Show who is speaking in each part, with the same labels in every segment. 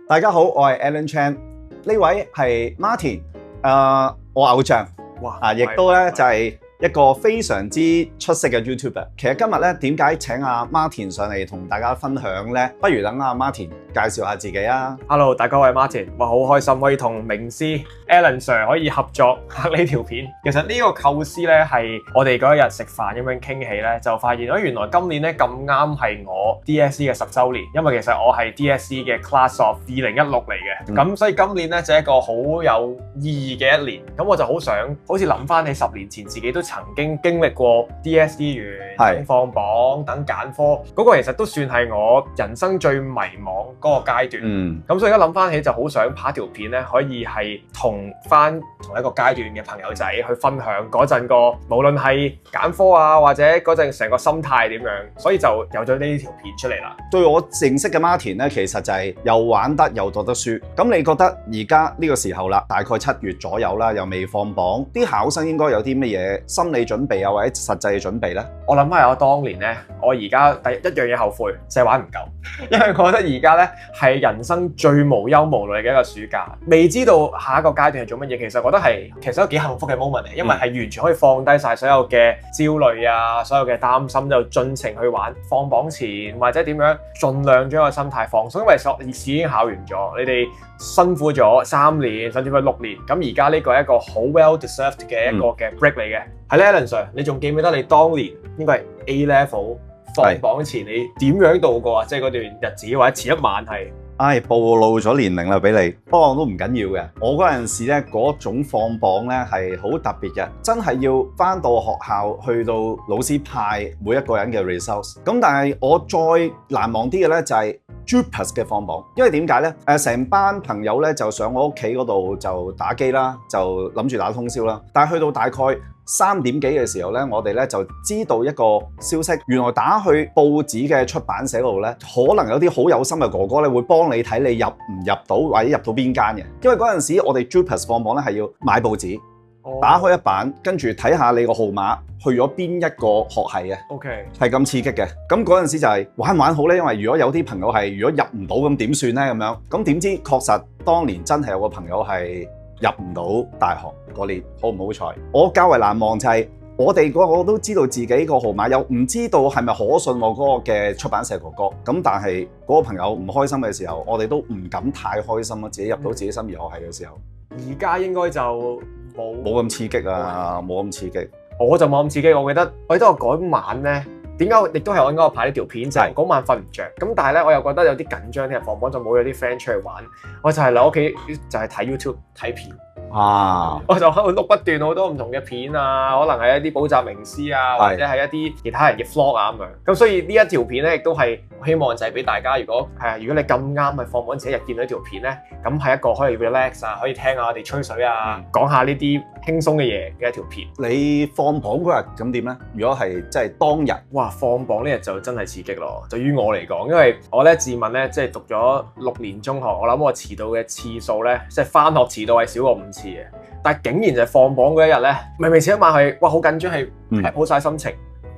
Speaker 1: 大家好，我係 Alan Chan，呢位係 Martin，我偶像，亦都咧就係一個非常之出色嘅 YouTuber。其實今日咧點解請阿 Martin 上嚟同大家分享咧？不如等阿 Martin 介紹下自己啊。
Speaker 2: Hello， 大家好，我係 Martin， 哇，好開心可以同名師 Alan Sir 可以合作拍呢條片。其實呢個構思咧係我哋嗰一日食飯咁樣傾起咧，就發現原來今年咧咁啱係我 DSE 嘅10週年，因為其實我係 DSE 嘅 Class of 2016嚟嘅，咁所以今年咧就係一個好有意義嘅一年。咁我就好想好似諗翻起10年前自己都曾經經歷過 DSE 完等放榜等揀科，嗰個其實都算係我人生最迷茫嗰個階段。咁所以而家諗翻起就好想拍條片咧，可以係同一個階段嘅朋友仔去分享嗰陣個無論係揀科啊，或者嗰陣成個心態點樣，所以就有咗呢條片出嚟啦。
Speaker 1: 對我認識嘅 Martin 咧，其實就係又玩得又讀得書。咁你覺得而家呢個時候啦，大概7月左右啦，又未放榜，啲考生應該有啲乜嘢心理準備啊，或者實際嘅準備呢？
Speaker 2: 我諗係我當年咧，我而家第一樣嘢後悔就係玩唔夠，因為我覺得而家咧係人生最無憂無慮嘅一個暑假，未知道下一個階段係做乜嘢。其實我覺得其實都幾幸福嘅 moment 嚟，因為係完全可以放低晒所有嘅焦慮啊，所有嘅擔心，就盡情去玩。放榜前或者點樣，盡量將個心態放鬆，因為試已經考完咗，你哋辛苦咗3年甚至乎6年，咁而家呢個係一個好 well deserved 嘅一個嘅 break 嚟嘅。係咧，Alan Sir，你仲記唔記得你當年應該係 A level 放榜前你點樣度過啊？即係嗰段日子或者前一晚係？
Speaker 1: 暴露咗年齡啦俾你，不過都唔緊要嘅。我嗰陣時咧，嗰種放榜咧係好特別嘅，真係要返到學校，去到老師派每一個人嘅 results。咁但係我再難忘啲嘅咧就係 JUPAS 嘅放榜，因為點解咧？成班朋友咧就上我屋企嗰度就打機啦，就諗住打通宵啦。但係去到大概3點幾嘅時候咧，我哋咧就知道一個消息，原來打去報紙嘅出版社嗰度咧，可能有啲好有心嘅哥哥咧會幫你睇你入唔入到，或者入到邊間嘅。因為嗰陣時我哋 JUPAS 放榜咧係要買報紙，打開一版，跟住睇下你個號碼去咗邊一個學系嘅。
Speaker 2: OK， 係
Speaker 1: 咁刺激嘅。咁嗰陣時就係玩唔玩好咧？因為如果有啲朋友係如果入唔到咁點算咧？咁樣咁點知確實當年真係有個朋友係入唔到大學嗰年，好唔好彩？我較為難忘就係我哋嗰個都知道自己個號碼，又唔知道係咪可信我嗰個嘅出版社哥哥。咁但係嗰個朋友唔開心嘅時候，我哋都唔敢太開心咯。自己入到自己心儀學系嘅時候，
Speaker 2: 而家應該就冇
Speaker 1: 咁刺激啊，冇咁刺激。
Speaker 2: 我就冇咁刺激。我記得我嗰晚咧，點解亦都係我應該拍呢條片，就係嗰晚瞓唔着。咁但係咧，我又覺得有啲緊張，聽日放榜就冇咗啲 friend 出去玩，我就係留屋企就係睇 YouTube 睇片。我就喺度碌不斷好多唔同嘅片啊，可能係一啲補習名師啊，或者係一啲其他人嘅 vlog 啊咁樣。咁所以呢一條片咧，亦都係希望就係俾大家，如果你咁啱係放榜前一日見到呢條片咧，咁係一個可以 relax 啊，可以聽下我哋吹水啊，講下呢啲輕鬆嘅嘢嘅一條片。
Speaker 1: 你放榜嗰日咁點咧？如果係即係當日，
Speaker 2: 哇！放榜呢日就真係刺激咯。對於我嚟講，因為我咧自問咧，即係讀咗6年中學，我諗我遲到嘅次數咧，即係返學遲到係少過5次嘅。但係竟然就係放榜嗰一日咧，明明前一晚係哇好緊張，係好晒心情，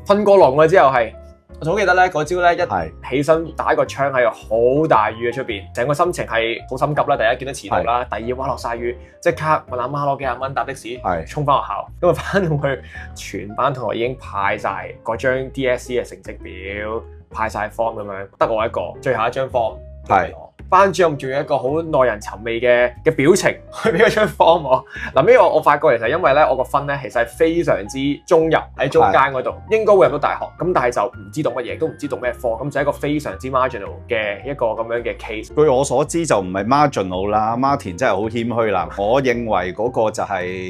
Speaker 2: 瞓過籠啦之後係，我仲記得咧嗰朝咧一起身打個窗喺度好大雨嘅出邊，成個心情係好心急啦。第一見到遲到啦，第二哇落晒雨，即刻問阿媽攞幾廿蚊搭的士，衝翻學校。咁啊翻到去，全班同學已經派晒嗰張 DSE 嘅成績表，派晒 form 咁樣，得我一個最後一張 form。班主任仲有一個好耐人尋味嘅表情，去俾嗰張 form 我。嗱，呢個我發覺其實因為咧，我個分咧其實係非常之中入喺中間嗰度，應該會入到大學。咁但係就唔知讀乜嘢，都唔知讀咩科，咁就係一個非常之 marginal 嘅一個咁樣嘅 case。
Speaker 1: 據我所知就唔係 marginal 啦，Martin 真係好謙虛啦。我認為嗰個就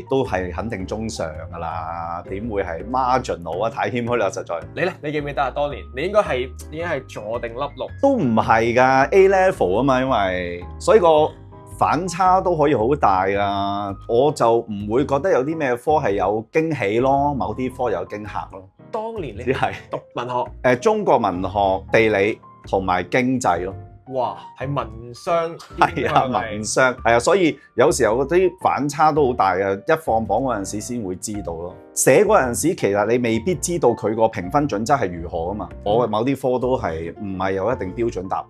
Speaker 1: 都係肯定中上㗎啦，點會係 marginal 啊？太謙虛啦，實在。
Speaker 2: 你咧，你記唔記得啊？當年你應該係已經係坐定粒六，
Speaker 1: 都唔係㗎 A level 啊嘛。因為所以個反差都可以好大啊，我就唔會覺得有啲咩科係有驚喜咯，某啲科有驚嚇咯。
Speaker 2: 當年你
Speaker 1: 只係
Speaker 2: 讀文學，
Speaker 1: 中國文學、地理同埋經濟咯。
Speaker 2: 哇，係文商，
Speaker 1: 係啊，文商係啊，所以有時候嗰啲反差都好大嘅，一放榜嗰陣時先會知道咯。寫嗰陣時，其實你未必知道佢個評分準則係如何啊嘛。我某啲科都係唔係有一定標準答案，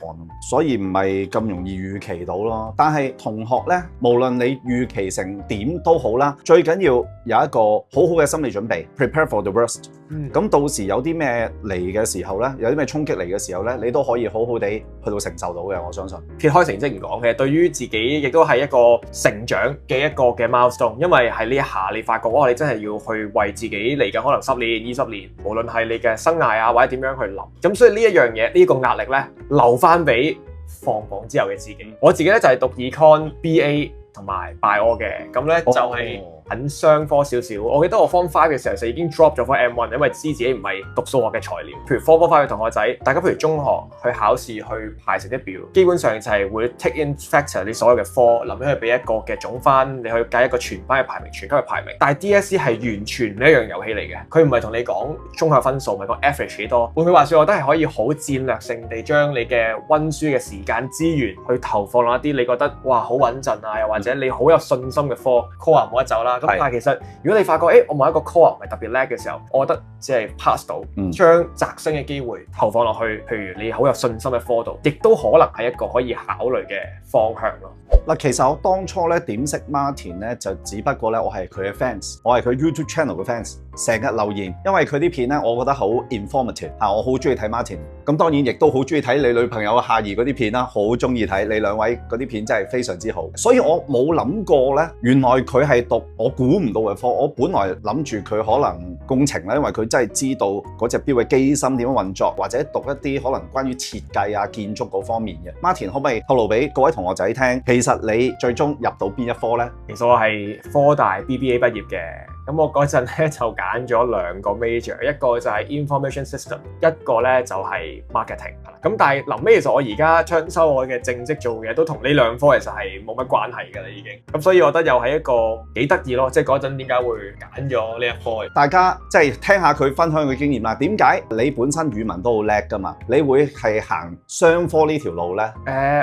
Speaker 1: 所以唔係咁容易預期到咯。但係同學呢，無論你預期成點都好啦，最緊要有一個好好嘅心理準備 ，prepare for the worst。咁到時有啲咩嚟嘅時候呢，有啲咩衝擊嚟嘅時候呢，你都可以好好地去到承受到嘅，我相信。
Speaker 2: 撇開成績唔講嘅，對於自己亦都係一個成長嘅一個嘅 milestone，因為喺呢一下你發覺哇，你真係要去為自己嚟緊可能10年、20年，無論係你嘅生涯啊或者點樣去諗，咁所以呢一樣嘢呢個壓力呢，留翻俾放榜之後嘅自己。我自己呢，就係讀 Econ BA 同埋 Bio 嘅，咁呢就係很商科少少。我記得我 Form 5嘅時候就已經 drop 咗科 M1，因為知自己唔係讀數學嘅材料。譬如 Form 5嘅同學仔，大家譬如中學去考試去排成績表，基本上就係會 take in factor 你所有嘅科，臨尾去俾一個嘅總分，你去計一個全班嘅排名、全級嘅排名。但係 DSE 係完全唔一樣遊戲嚟嘅，佢唔係同你講中學分數，唔係講 average 幾多。換句話說，我覺得係可以好戰略性地將你嘅溫書嘅時間資源去投放落一啲你覺得哇好穩陣啊，又或者你好有信心嘅科 core 冇得走啦。咁但係其實如果你發覺我某一個 core 唔係特別叻嘅時候，我覺得只係 pass 到，將摘星嘅機會投放落去，譬如你好有信心嘅科度，亦都可能係一個可以考慮嘅方向咯。
Speaker 1: 嗱，其實我當初咧點識 Martin 咧，就只不過咧我係佢嘅 fans，我係佢 YouTube channel 嘅 fans，成日留言，因為佢啲片咧我覺得好 informative，我好中意睇 Martin。咁當然亦都好中意睇你女朋友夏怡嗰啲片啦，好中意睇你兩位嗰啲片，真係非常之好。所以我冇諗過咧，原來佢係讀我估唔到嘅科。我本來諗住佢可能工程咧，因為佢真係知道嗰隻錶嘅機芯點樣運作，或者讀一啲可能關於設計啊、建築嗰方面嘅。Martin 可唔可以透露俾各位同學仔聽，其實你最終入到邊一科呢？
Speaker 2: 其實我係科大 BBA 畢業嘅。咁我嗰陣咧就揀咗2個 major， 一個就係 information system， 一個咧就係 marketing。咁但係臨尾其實我而家將收我嘅正職做嘅都同呢2科其實係冇乜關係㗎啦已經。咁所以我覺得又係一個幾得意咯，即係嗰陣點解會揀咗呢一科？
Speaker 1: 大家即係聽下佢分享佢經驗啦。點解你本身語文都好叻㗎嘛？你會係行商科呢條路咧？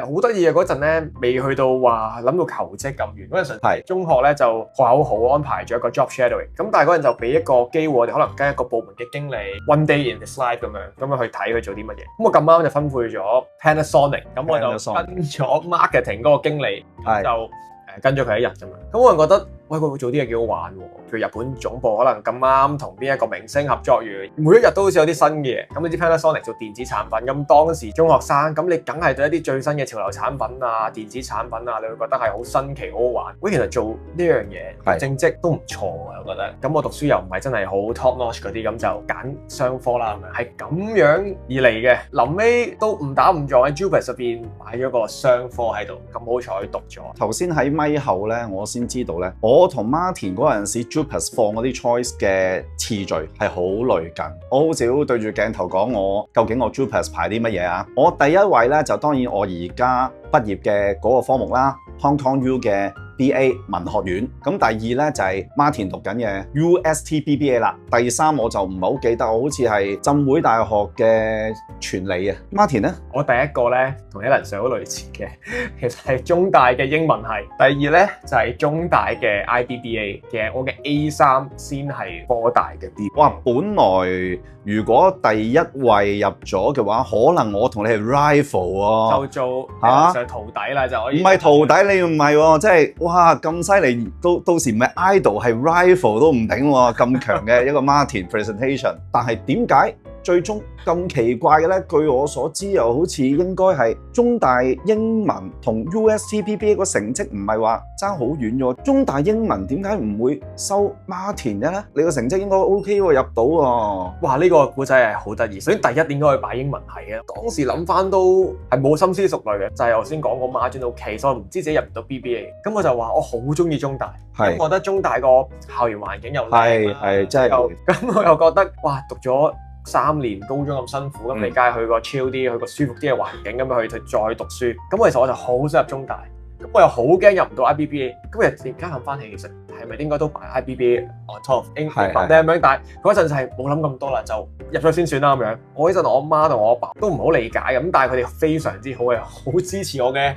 Speaker 2: 好得意嘅嗰陣咧，未去到話諗到求職咁遠。嗰陣時
Speaker 1: 係
Speaker 2: 中學咧就學校好安排咗一個 job shadowing。咁但係嗰陣就俾一個機會，我哋可能跟一個部門嘅經理 one day in his life 咁樣去睇佢做啲乜嘢。咁我咁啱就分配咗 Panasonic， 咁我就跟咗 marketing 嗰個經理，就跟咗佢1日啫嘛。咁我就覺得，喂，佢做啲嘢幾好玩喎。譬如日本總部可能咁啱同邊一個明星合作完，每一日都好似有啲新嘅嘢。咁你知 Panasonic 做電子產品，咁當時中學生，咁你梗係對一啲最新嘅潮流產品啊、電子產品啊，你會覺得係好新奇、好好玩。喂，其實做呢樣嘢正職都唔錯啊，我覺得。咁我讀書又唔係真係好 top notch 嗰啲，咁就揀商科啦，係咁樣而嚟嘅。臨尾都誤打誤撞喺 JUPAS 入邊買咗個商科喺度，咁好彩讀咗。
Speaker 1: 頭先喺咪後咧，我先知道咧，我同 Martin 嗰陣時 JUPAS 放嗰啲 choice 嘅次序係好類近。我好少對住鏡頭講我究竟我 JUPAS 排啲乜嘢啊？我第一位咧就當然我而家畢業嘅嗰個科目啦 ，Hong Kong U 嘅 BA 文學院。咁第二咧就係 Martin 讀緊嘅 UST BBA 啦。第三我就唔係好記得，我好似係浸會大學嘅傳理啊。Martin 咧，
Speaker 2: 我第一個咧同 Alan Sir 好類似嘅，其實係中大嘅英文系。第二咧就係中大嘅 IBBA 嘅，我嘅 A3 先係科大嘅 B。
Speaker 1: 哇！本來如果第一位入咗嘅話，可能我同你係 rival 啊，
Speaker 2: 就做上徒弟啦，就可以。
Speaker 1: 唔係徒弟，你唔係喎，即係哇咁犀利，到時唔係 idol 係 rival 都唔頂喎，咁強嘅一個 Martin presentation。但係點解最終咁奇怪嘅咧？據我所知，又好似應該係中大英文同 UST BBA 個成績唔係話爭好遠喎。中大英文點解唔會收 Martin 嘅咧？你個成績應該 OK 喎，入到喎。
Speaker 2: 哇！呢個故仔係好得意。首先第一點應該去擺英文系嘅。當時諗翻都係冇深思熟慮嘅，就係頭先講個 margin OK，所以我唔知自己入唔到 BBA。咁我就話我好中意中大，咁我覺得中大個校園環境又靚，係真係。咁我又覺得哇，讀咗3年高中咁辛苦，咁你梗係去個 chill 啲、去個舒服啲嘅環境咁去再讀書。咁其實我就好想入中大，咁我又好驚入唔到 IBBA。咁其實而家諗翻起，其實係咪應該都擺 IBBA on top of English 咁樣？但係嗰陣就係冇諗咁多啦，就入咗先算啦咁樣。我嗰陣我媽同我阿爸都唔好理解咁，但係佢哋非常之好嘅，好支持我嘅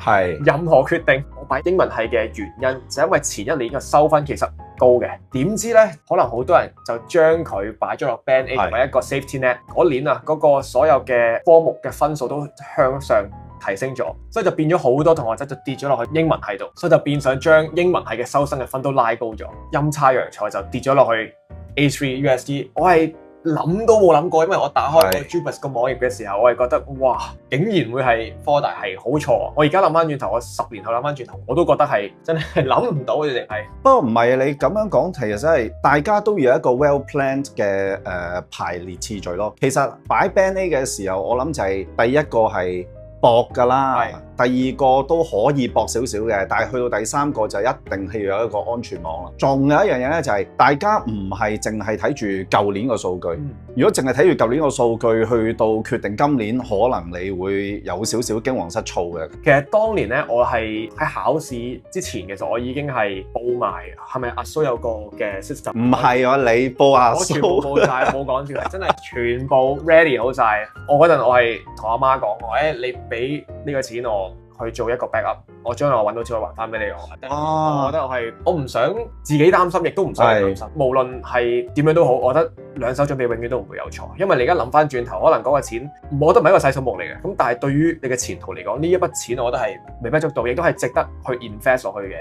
Speaker 2: 任何決定。我擺英文系嘅原因就因為前1年嘅收分其實高嘅。點知咧，可能好多人就將佢擺咗落 Band A 同埋一個 safety net。嗰年啊，嗰個所有嘅科目嘅分數都向上提升咗，所以就變咗好多同學仔就跌咗落去英文系度，所以就變相將英文系嘅收生嘅分都拉高咗，陰差陽錯就跌咗落去 A3 USD。我係諗都冇諗過，因為我打開個 JUPAS 個網頁嘅時候，我係覺得哇，竟然會係科大，係好錯。我而家諗翻轉頭，我10年後諗翻轉頭，我都覺得係真係諗唔到嘅，淨係。
Speaker 1: 不過唔係你咁樣講，其實真係大家都要有一個 well planned 嘅排列次序咯。其實擺 Band A 嘅時候，我諗就係第一個係薄㗎啦，第二個都可以薄少少嘅，但係去到第三個就一定係要有一個安全網啦。仲有一樣嘢咧，就係大家唔係淨係睇住舊年個數據，如果淨係睇住舊年個數據去到決定今年，可能你會有少少驚惶失措嘅。
Speaker 2: 其實當年咧，我係喺考試之前，其實我已經係報埋，係咪阿蘇有個嘅 system？ 唔
Speaker 1: 係啊，你報阿蘇，
Speaker 2: 我全部報晒，冇講笑，真係全部 ready 好晒。我嗰陣我係同阿媽講，你俾呢個錢我去做一個 backup， 我將來我揾到錢我還翻俾你我覺得我唔想自己擔心，亦都唔想你擔心。無論係點樣都好，我覺得兩手準備永遠都唔會有錯。因為你而家諗翻轉頭，可能嗰個錢，我覺得唔係一個細數目嚟嘅。咁但係對於你嘅前途嚟講，呢一筆錢我覺得係微不足道，亦都係值得去 invest 落去嘅。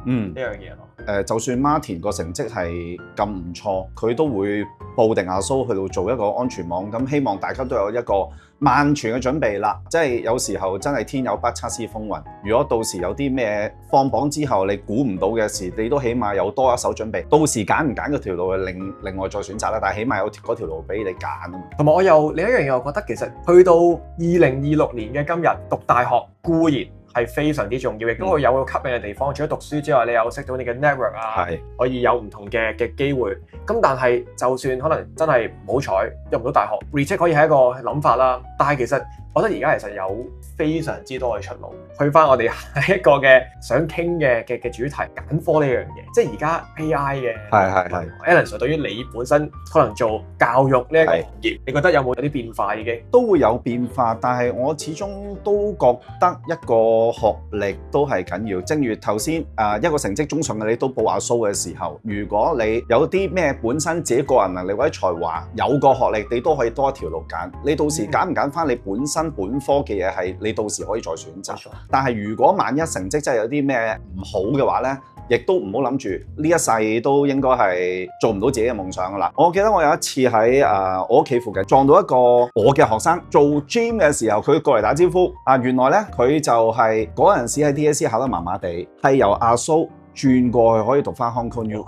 Speaker 2: 呢樣嘢咯。
Speaker 1: 就算 Martin 個成績係咁唔錯，佢都會報定阿蘇去到做一個安全網。咁希望大家都有一個萬全嘅準備啦。即係有時候真係天有不測之風雲。如果到時有啲咩放榜之後你估唔到嘅事，你都起碼有多一手準備。到時揀唔揀嗰條路另外再選擇啦。但係起碼有嗰條路俾你揀啊嘛。
Speaker 2: 同埋我又另一樣嘢，我覺得其實去到2026年嘅今日，讀大學固然係非常之重要，亦都會有個吸引嘅地方。除咗讀書之外，你有識到你嘅 network 啊，可以有唔同嘅機會。咁但係就算可能真係唔好彩入唔到大學 retake 可以係一個諗法啦。但係其實我覺得而家其實有非常之多嘅出路。去翻我哋一個嘅想傾嘅主題，揀科呢樣嘢，即係而家 AI 嘅。Alan Sir 對於你本身可能做教育呢一個行業，你覺得有冇啲變化已經？
Speaker 1: 都會有變化，但係我始終都覺得一個學歷都係緊要。正如頭先一個成績中上嘅你都報阿蘇嘅時候，如果你有啲咩本身自己個人能力或者才華，有個學歷，你都可以多一條路揀。你到時揀唔揀翻你本身本科嘅嘢係，你到時可以再選擇。但係如果萬一成績真係有啲咩唔好嘅話呢，亦都唔好諗住呢一世都應該係做唔到自己嘅夢想㗎啦。我記得我有一次喺我屋企附近撞到一個我嘅學生做 gym 嘅時候，佢過嚟打招呼。原來呢，佢就係嗰陣時喺 DSE 考得麻麻地，係由阿蘇轉過去可以讀翻 Hong Kong U。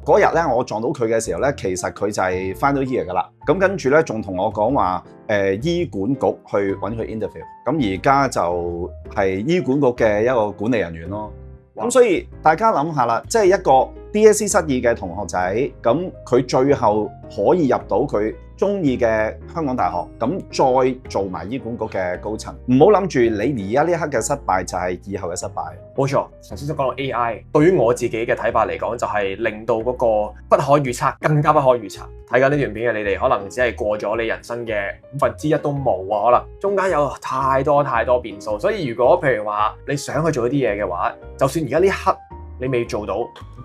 Speaker 1: 嗰日咧，我撞到佢嘅時候咧，其實佢就係 final year 噶啦。咁跟住咧，仲同我講話醫管局去揾佢 interview。咁而家就係醫管局嘅一個管理人員咯。咁所以大家諗下啦，即係一個 DSE 失意嘅同學仔，咁佢最後可以入到佢中意嘅香港大學，咁再做埋醫管局嘅高層，唔好諗住你而家呢一刻嘅失敗就係以後嘅失敗。
Speaker 2: 冇錯，頭先都講到 AI， 對於我自己嘅睇法嚟講，就係令到嗰個不可預測更加不可預測。睇緊呢段片嘅你哋，可能只係過咗你人生嘅1/5都冇啊，可能中間有太多變數。所以如果譬如話你想去做一啲嘢嘅話，就算而家呢一刻你未做到，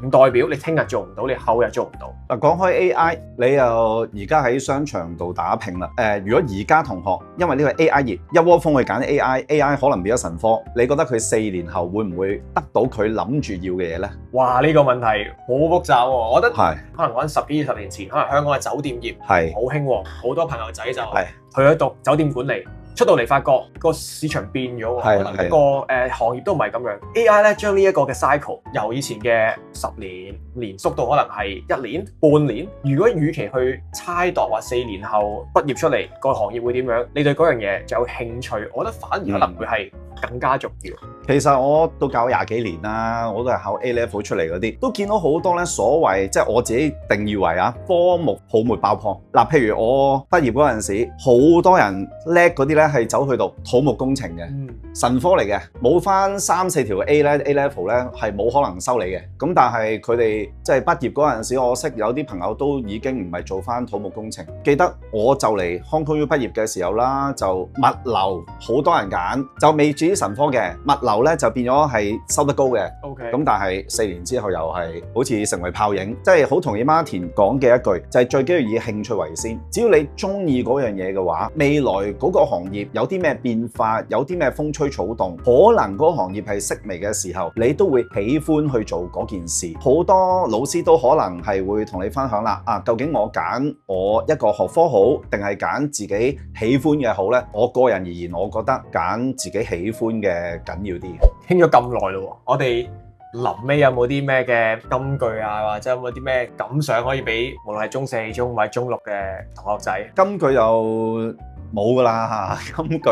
Speaker 2: 唔代表你聽日做唔到，你後日做唔到。
Speaker 1: 嗱，講開 AI，你又而家喺商場度打拼啦。如果而家同學因為呢個 AI 熱，一窩蜂去揀 AI 可能變咗神科，你覺得佢4年後會唔會得到佢諗住要嘅嘢呢？
Speaker 2: 哇！呢個問題好複雜喎。我覺得可能講10幾20年前，可能香港嘅酒店業好興旺，好多朋友仔就去咗讀酒店管理。出到嚟發覺個市場變咗，可能個行業都唔係咁樣。AI 咧將呢一個嘅 cycle 由以前嘅10年連縮到可能係1年、半年。如果與其去猜度話4年後畢業出嚟個行業會點樣，你對嗰樣嘢就有興趣，我覺得反而可能會係更加重要。
Speaker 1: 其實我都教20幾年啦，我都係考 A level 出嚟嗰啲，都見到好多咧所謂即係我自己定義為科目泡沫爆破。嗱，譬如我畢業嗰陣時，好多人叻嗰啲咧係走去讀土木工程嘅，神科嚟嘅，冇翻3-4條 A 咧 A level 咧係冇可能收你嘅。咁但係佢哋即係畢業嗰陣時，我識有啲朋友都已經唔係做翻土木工程。記得我就嚟 Hong Kong U 畢業嘅時候啦，就物流好多人揀，就未至於神科嘅物流咧就變咗係收得高嘅。
Speaker 2: OK，
Speaker 1: 咁但係4年之後又係好似成為泡影，即係好同意 Martin 講嘅一句，就係最緊要以興趣為先。只要你中意嗰樣嘢嘅話，未來嗰個行業有啲咩變化，有啲咩風吹草動，可能嗰個行業係式微嘅時候，你都會喜歡去做嗰件事。好多老師都可能係會同你分享啦，究竟我揀我一個學科好，定係揀自己喜歡嘅好呢？我個人而言，我覺得揀自己喜歡嘅緊要啲。
Speaker 2: 傾咗咁耐咯，我哋臨尾有冇啲咩嘅金句啊，或者有冇啲咩感想可以俾無論係中4、中5或者中6嘅同學仔？
Speaker 1: 金句就冇㗎啦嚇，金句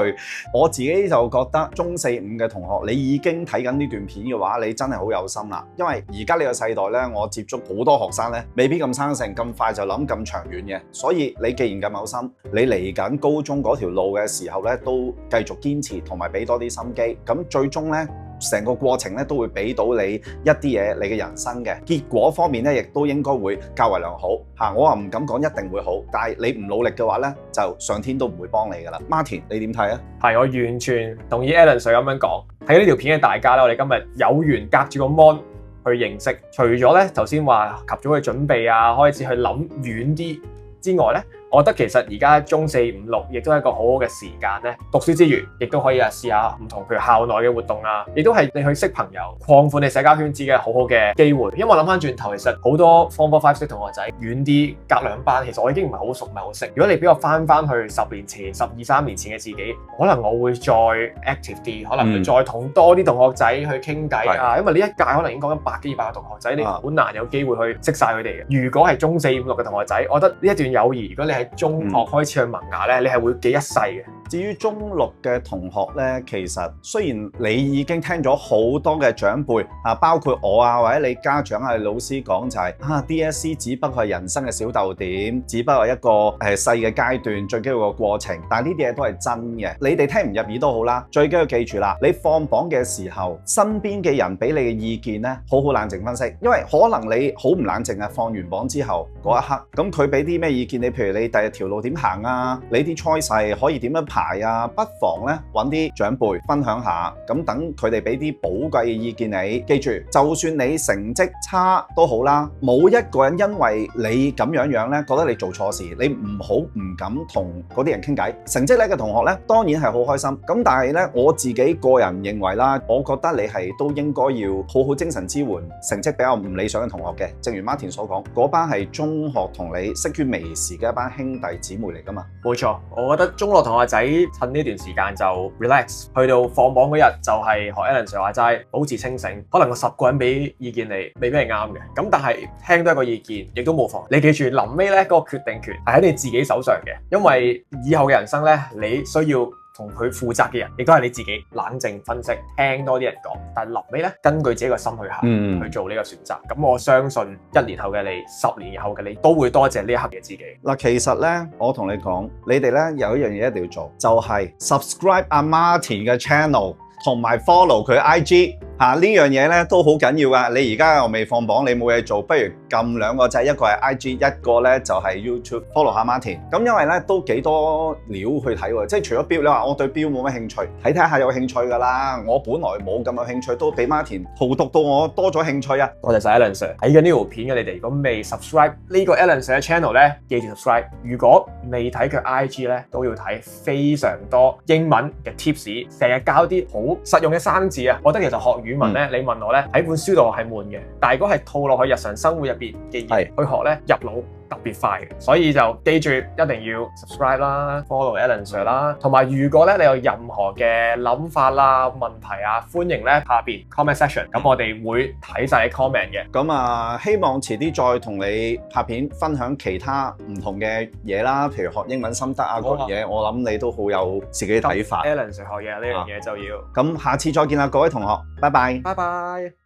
Speaker 1: 我自己就覺得中4、5嘅同學，你已經睇緊呢段片嘅話，你真係好有心啦。因為而家呢個世代咧，我接觸好多學生咧，未必咁生性，咁快就諗咁長遠嘅。所以你既然咁有心，你嚟緊高中嗰條路嘅時候咧，都繼續堅持同埋俾多啲心機。咁最終咧，成個過程咧都會俾到你一啲嘢，你嘅人生嘅結果方面咧，亦都應該會較為良好嚇。我話唔敢講一定會好，但係你唔努力嘅話咧，就上天都唔會幫你噶啦。Martin，你點睇啊？
Speaker 2: 係，我完全同意 Alan Sir 咁樣講。睇呢條片嘅大家咧，我哋今日有緣隔住個 mon 去認識，除咗咧頭先話及早去準備啊，開始去諗遠啲之外咧，我覺得其實而家中4、5、6亦都係一個好好嘅時間咧，讀書之餘，亦都可以試下唔同譬如校內嘅活動啊，亦都係你去識朋友、擴寬你社交圈子嘅好好嘅機會。因為我諗翻轉頭，其實好多 Form 4、5、6同學仔遠啲隔2班，其實我已經唔係好熟，唔係好識。如果你俾我翻去10年前、12、13年前嘅自己，可能我會再 active 啲，可能會再同多啲同學仔去傾偈啊。因為呢一屆可能已經講緊100幾200個同學仔，你好難有機會去識晒佢哋嘅。如果係中4、5、6嘅同學仔，我覺得呢一段友誼，如果你係中學開始去萌芽咧，你係會記一世嘅。
Speaker 1: 至於中6嘅同學咧，其實雖然你已經聽咗好多嘅長輩包括我或者你家長老師講就係DSE 只不過係人生嘅小逗點，只不過係一個細嘅階段，最緊要個過程。但係呢啲嘢都係真嘅，你哋聽唔入耳都好啦。最緊要記住啦，你放榜嘅時候，身邊嘅人俾你嘅意見咧，好好冷靜分析，因為可能你好唔冷靜放完榜之後嗰一刻，咁佢俾啲咩意見你？譬如你第日條路點行啊，你啲賽事可以點樣排啊，不妨咧揾啲長輩分享下，咁等佢哋俾啲寶貴嘅意見你。記住，就算你成績差都好啦，冇一個人因為你咁樣咧，覺得你做錯事，你唔敢同嗰啲人傾偈。成績叻嘅同學咧，當然係好開心。咁但係咧，我自己個人認為啦，我覺得你係都應該要好好精神支援成績比較唔理想嘅同學嘅。正如 Martin 所講，嗰班係中學同你識於微時嘅一班兄弟姊妹嚟噶嘛。
Speaker 2: 冇錯，我覺得中學同學仔趁呢段時間就 relax，去到放榜嗰日就係學 Alan Sir 話齋，保持清醒。可能個10個人俾意見你，未必係啱嘅。咁但係聽到一個意見，亦都冇妨。你記住，臨尾咧嗰個決定權係喺你自己手上嘅，因為以後嘅人生咧，你需要同佢負責嘅人，亦都係你自己。冷靜分析，聽多啲人講，但係臨尾咧，根據自己個心去行，去做呢個選擇。咁我相信1年後嘅你，10年後嘅你，都會多謝呢一刻嘅自己。
Speaker 1: 嗱，其實咧，我同你講，你哋咧有一樣嘢一定要做，就係 subscribe 阿 Martin 嘅 channel，同埋 follow 佢 IG。呢樣嘢咧都好緊要噶。你而家又未放榜，你冇嘢做，不如撳2個掣，一個係 IG，一個咧就係 YouTube follow 下 Martin。咁因為咧都幾多料去睇喎，即係除咗標，你話我對標冇乜興趣，睇下有興趣噶啦。我本來冇咁有興趣，都俾 Martin 荼毒到我多咗興趣啊！多謝晒 Alan Sir。睇緊呢條片嘅你哋，如果未 subscribe 呢個 Alan Sir 嘅 channel 咧，記住 subscribe。如果未睇佢 IG 咧，都要睇，非常多英文嘅 tips，成日教啲好實用嘅生字啊！我覺得其實學語文咧，你問我咧喺本書度係悶嘅，但係如果係套落去日常生活入邊嘅嘢去學咧，入腦特別快嘅。所以就記住一定要 subscribe 啦 ，follow Alan Sir 啦，同埋如果咧你有任何嘅諗法啦、問題啊，歡迎咧下邊 comment section，咁我哋會睇晒你 comment 嘅。咁希望遲啲再同你拍片分享其他唔同嘅嘢啦，譬如學英文心得啊嗰啲嘢，我諗你都好有自己睇法。Alan Sir 學嘢呢樣嘢就要。咁下次再見啦，各位同學，拜拜。拜拜。